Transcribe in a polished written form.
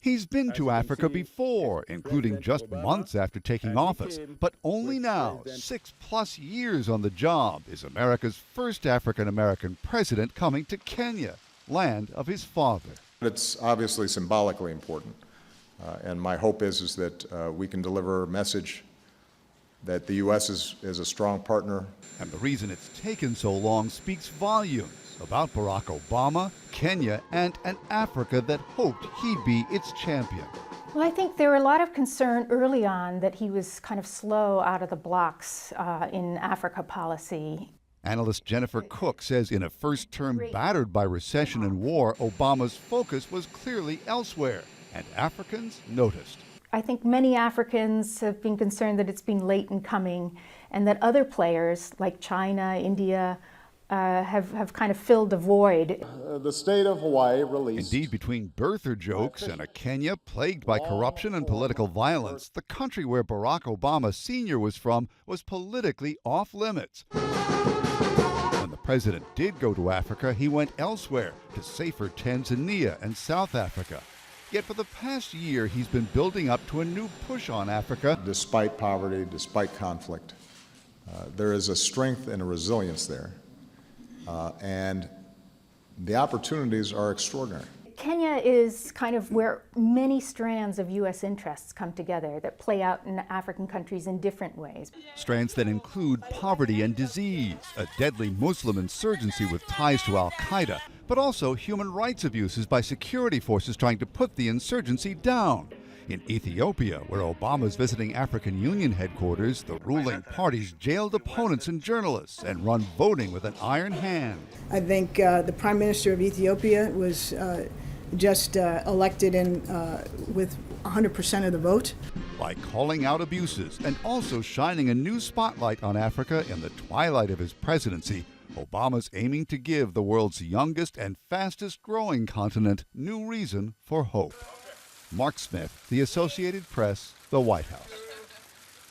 He's been to Africa before, including just months after taking office. But only now, 6+ years on the job, is America's first African-American president coming to Kenya, land of his father. It's obviously symbolically important. And my hope is that we can deliver a message that the U.S. is a strong partner. And the reason it's taken so long speaks volumes about Barack Obama, Kenya, and an Africa that hoped he'd be its champion. Well, I think there were a lot of concern early on that he was kind of slow out of the blocks in Africa policy. Analyst Jennifer Cook says in a first term battered by recession and war, Obama's focus was clearly elsewhere, and Africans noticed. I think many Africans have been concerned that it's been late in coming, and that other players like China, India, have kind of filled the void. The state of Hawaii released. Indeed, between birther jokes and a Kenya plagued by corruption and political violence, the country where Barack Obama Sr. was from was politically off limits. When the president did go to Africa, he went elsewhere, to safer Tanzania and South Africa. Yet for the past year, he's been building up to a new push on Africa. Despite poverty, despite conflict, there is a strength and a resilience there. And the opportunities are extraordinary. Kenya is kind of where many strands of U.S. interests come together that play out in African countries in different ways. Strands that include poverty and disease, a deadly Muslim insurgency with ties to al-Qaeda, but also human rights abuses by security forces trying to put the insurgency down. In Ethiopia, where Obama's visiting African Union headquarters, the ruling parties jailed opponents and journalists and run voting with an iron hand. I think the Prime Minister of Ethiopia was just elected in with 100% of the vote. By calling out abuses and also shining a new spotlight on Africa in the twilight of his presidency, Obama's aiming to give the world's youngest and fastest growing continent new reason for hope. Mark Smith, The Associated Press, The White House.